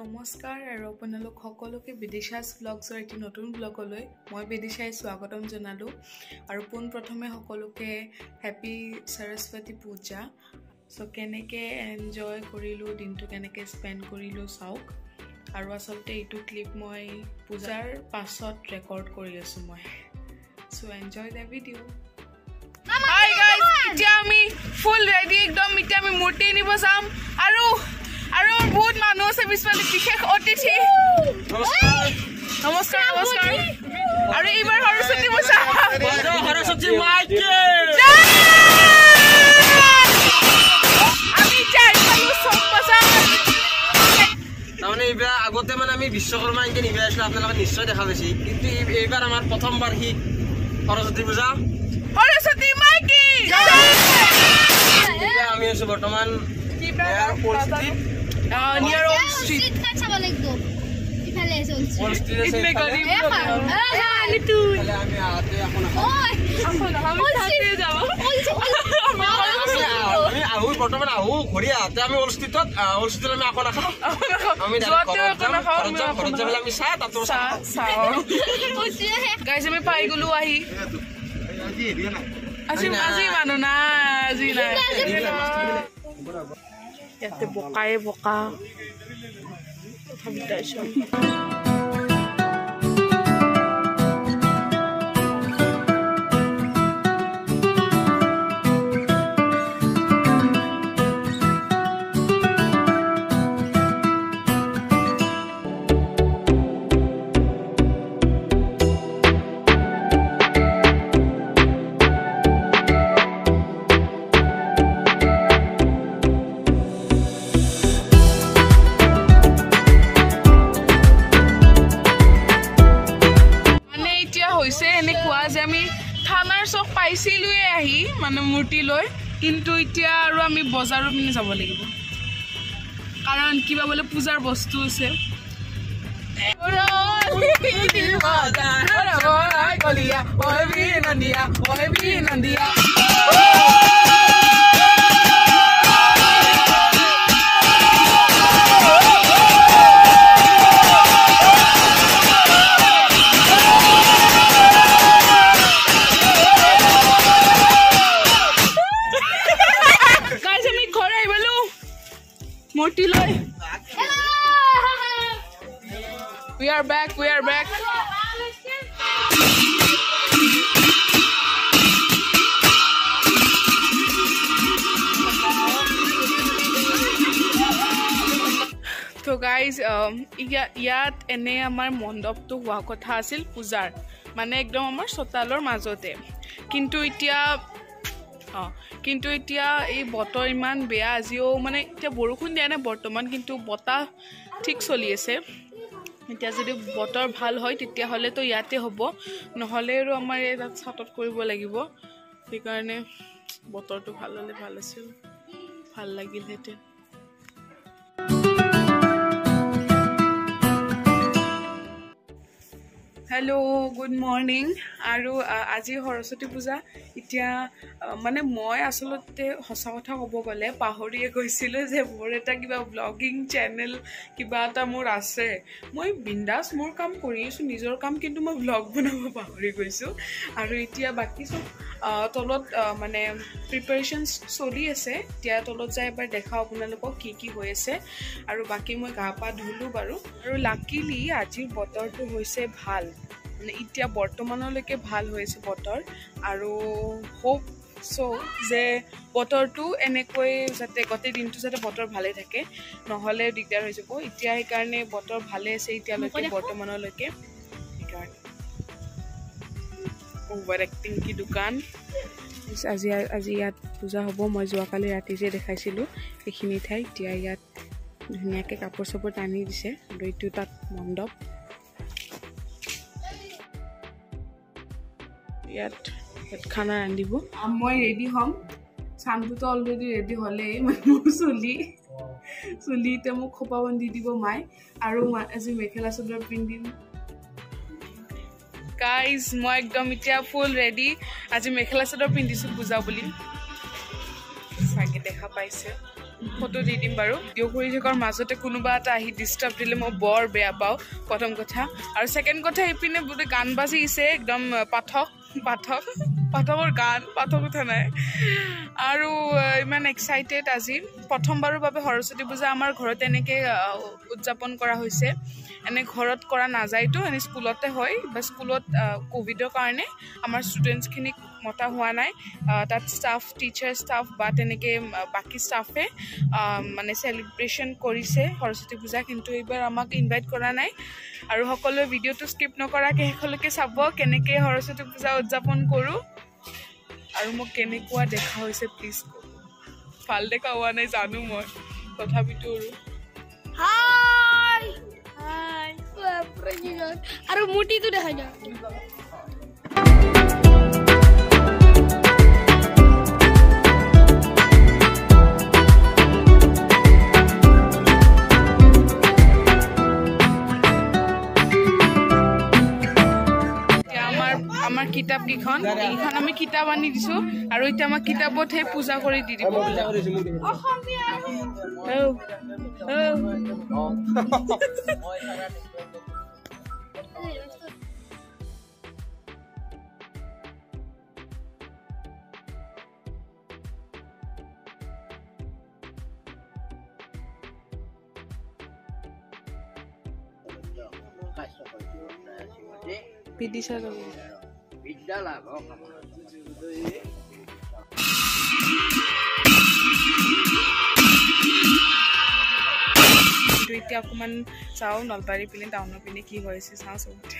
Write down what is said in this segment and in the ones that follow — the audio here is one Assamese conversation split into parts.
নমস্কাৰ আৰু আপোনালোক সকলোকে বিদিশাস ব্লগছৰ এটি নতুন ব্লগলৈ মই বিদিশাই স্বাগতম জনালো আৰু পোন প্ৰথমে সকলোকে হেপী সৰস্বতী পূজা সো কেনেকে এনজয় কৰিলো দিনটো কেনেকে স্পেন্ড কৰিলো চাওক আৰু আসলতে এইটো ক্লিপ মই পূজাৰ পাছত ৰেকৰ্ড কৰি আছো মই so enjoy the video hi guys এতিয়া আমি ফুল ৰেডি একদম এতিয়া আমি মূৰ্তি নিব যাম আৰু বহুত মানুহ আছে বিশ্বলে বিশেষ অতিথি নমস্কাৰ আৰু এইবাৰ সৰস্বতী পূজা সৰস্বতী মাইকে আমি যাই পালো সব বাজাৰ তাহলে এইবাৰ আগতে মানে আমি বিশ্বকৰ্মা ইনকে নিবে আসলে আপোনালোকে নিশ্চয় দেখা পাইছি কিন্তু এইবাৰ আমাৰ প্ৰথমবাৰ হি সৰস্বতী পূজা সৰস্বতী মাইকে আমি আছো বৰ্তমান near old street খাবা লাগবো ইফালে আছে old street ইতমে গরিব আলিতু তাহলে আমি আতে এখন ওই আমি সাথে যাব আমি আহু বৰ্তমান আহু ঘৰি আতে আমি old street আমি এখন খাও আমি ঘৰত যাবলে আমি চাহ তাতো গাইস আমি পাই গলো আহি আজি মানুহ না আজি না ইয়াতে বকায়ে বকা কথা বিতাইছো থানাৰ চক পাইছিলুৱে আহি মানে মূৰ্তি লৈ কিন্তু এতিয়া আৰু আমি বজাৰৰ পিনে যাব লাগিব কাৰণ কিবা বলে পূজাৰ বস্তু আছে We are back. So guys, ইয়াত এনে আমাৰ মণ্ডপটো হোৱা কথা আছিল পূজাৰ মানে একদম আমাৰ চোতালৰ মাজতে কিন্তু এতিয়া এই বতৰ ইমান বেয়া আজিও মানে এতিয়া বৰষুণ দিয়া নাই বৰ্তমান কিন্তু বতাহ ঠিক চলি আছে এতিয়া যদি বতৰ ভাল হয় তেতিয়া হলে তো ইয়াতে হ'ব নহলে আৰু আমাৰ এই ছাতত কৰিব লাগিব সেইকাৰণে বতৰটো ভাল হলে ভাল আছিল ভাল লাগিল হেতে হেল্ল' গুড মৰ্নিং আৰু আজি সৰস্বতী পূজা এতিয়া মানে মই আসলতে সঁচা কথা ক'ব গ'লে পাহৰিয়ে গৈছিলোঁ যে মোৰ এটা কিবা ব্লগিং চেনেল কিবা এটা মোৰ আছে মই বিন্দাছ মোৰ কাম কৰি আছোঁ নিজৰ কাম কিন্তু মই ব্লগ বনাব পাহৰি গৈছোঁ আৰু এতিয়া বাকী চব তলত মানে প্ৰিপাৰেশ্যন চলি আছে এতিয়া তলত যাই এবাৰ দেখাওঁ আপোনালোকক কি হৈ আছে আৰু বাকী মই গা পা ধুলোঁ বাৰু আৰু লাকিলি আজিৰ বতৰটো হৈছে ভাল মানে এতিয়া বৰ্তমানলৈকে ভাল হৈছে বতৰ আৰু হোপ সো যে বতৰটো এনেকৈ যাতে গোটেই দিনটো যাতে বতৰ ভালে থাকে নহ'লে দিগদাৰ হৈ যাব এতিয়া সেইকাৰণে বতৰ ভালে আছে এতিয়ালৈকে বৰ্তমানলৈকে সেইকাৰণে অভাৰ এক্টিং কি দোকান আজি ইয়াত পূজা হ'ব মই যোৱাকালি ৰাতি যে দেখাইছিলোঁ এইখিনি ঠাই এতিয়া ইয়াত ধুনীয়াকৈ কাপোৰ চাপোৰ টানি দিছে আৰু এইটো তাত মণ্ডপ ইয়াত খানা ৰান্ধিব মই ৰেডি হ'ম চানটোতো অলৰেডি ৰেডি হ'লেই মোৰ চুলিতে মোক খোপা বান্ধি দিব মাই আৰু আজি মেখেলা চাদৰ পিন্ধিম গাইজ মই একদম এতিয়া ফুল ৰেডি আজি মেখেলা চাদৰ পিন্ধিছোঁ পূজা বুলি চাগে দেখা পাইছে ফটো দি দিম বাৰু ভিডিঅ' কৰি থকাৰ মাজতে কোনোবা এটা আহি ডিষ্টাৰ্ব দিলে মই বৰ বেয়া পাওঁ প্ৰথম কথা আৰু ছেকেণ্ড কথা ইপিনে বোলে গান বাজিছে একদম পাঠকৰ গান পাঠক কথা নাই আৰু ইমান এক্সাইটেড আজি প্ৰথমবাৰৰ বাবে সৰস্বতী পূজা আমাৰ ঘৰত এনেকৈ উদযাপন কৰা হৈছে এনে ঘৰত কৰা নাযায়তো এনে স্কুলতে হয় বা স্কুলত কোভিডৰ কাৰণে আমাৰ ষ্টুডেণ্টছখিনিক মতা হোৱা নাই তাত ষ্টাফ টিচাৰ ষ্টাফ বা তেনেকৈ বাকী ষ্টাফে মানে চেলিব্ৰেশ্যন কৰিছে সৰস্বতী পূজা কিন্তু এইবাৰ আমাক ইনভাইট কৰা নাই আৰু সকলোৱে ভিডিঅ'টো স্কিপ নকৰাকৈ শেষলৈকে চাব কেনেকৈ সৰস্বতী পূজা উদযাপন কৰোঁ আৰু মোক কেনেকুৱা দেখা হৈছে প্লিজ ভাল দেখা হোৱা নাই জানো মই তথাপিতো আৰু মুটিটো দেখাই যাও আমাৰ কিতাপ কেইখন এইখন আমি কিতাপ আনি দিছো আৰু এতিয়া আমাক কিতাপতহে পূজা কৰি দি দিব Bidisha যাব বিদ্যালা এতিয়া অকণমান চাওঁ নলবাৰী পিনে টাউনৰ পিনে কি হৈছে চাওঁ চবতে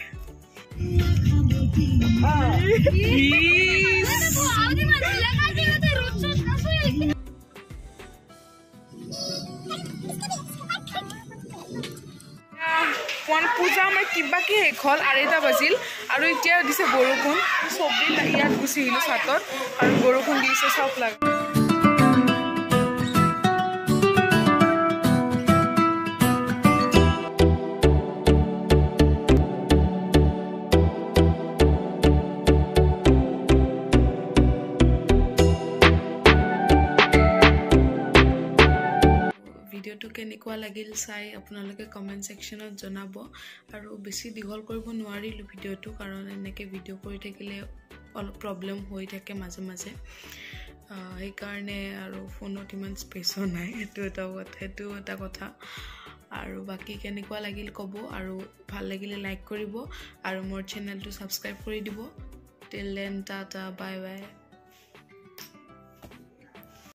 পূজা আমাৰ কিবাকে শেষ হ'ল 2:30 বাজিল আৰু এতিয়া দিছে বৰষুণ চবেই ইয়াত গুচি আহিলোঁ ছাতত আৰু বৰষুণ দিছে চব লাগে ভিডিঅ'টো কেনেকুৱা লাগিল চাই আপোনালোকে কমেণ্ট ছেকশ্যনত জনাব আৰু বেছি দীঘল কৰিব নোৱাৰিলোঁ ভিডিঅ'টো কাৰণ এনেকৈ ভিডিঅ' কৰি থাকিলে অলপ প্ৰব্লেম হৈ থাকে মাজে মাজে সেইকাৰণে আৰু ফোনত ইমান স্পেচো নাই সেইটো এটা কথা আৰু বাকী কেনেকুৱা লাগিল ক'ব আৰু ভাল লাগিলে লাইক কৰিব আৰু মোৰ চেনেলটো ছাবস্ক্ৰাইব কৰি দিব till then tata bye bye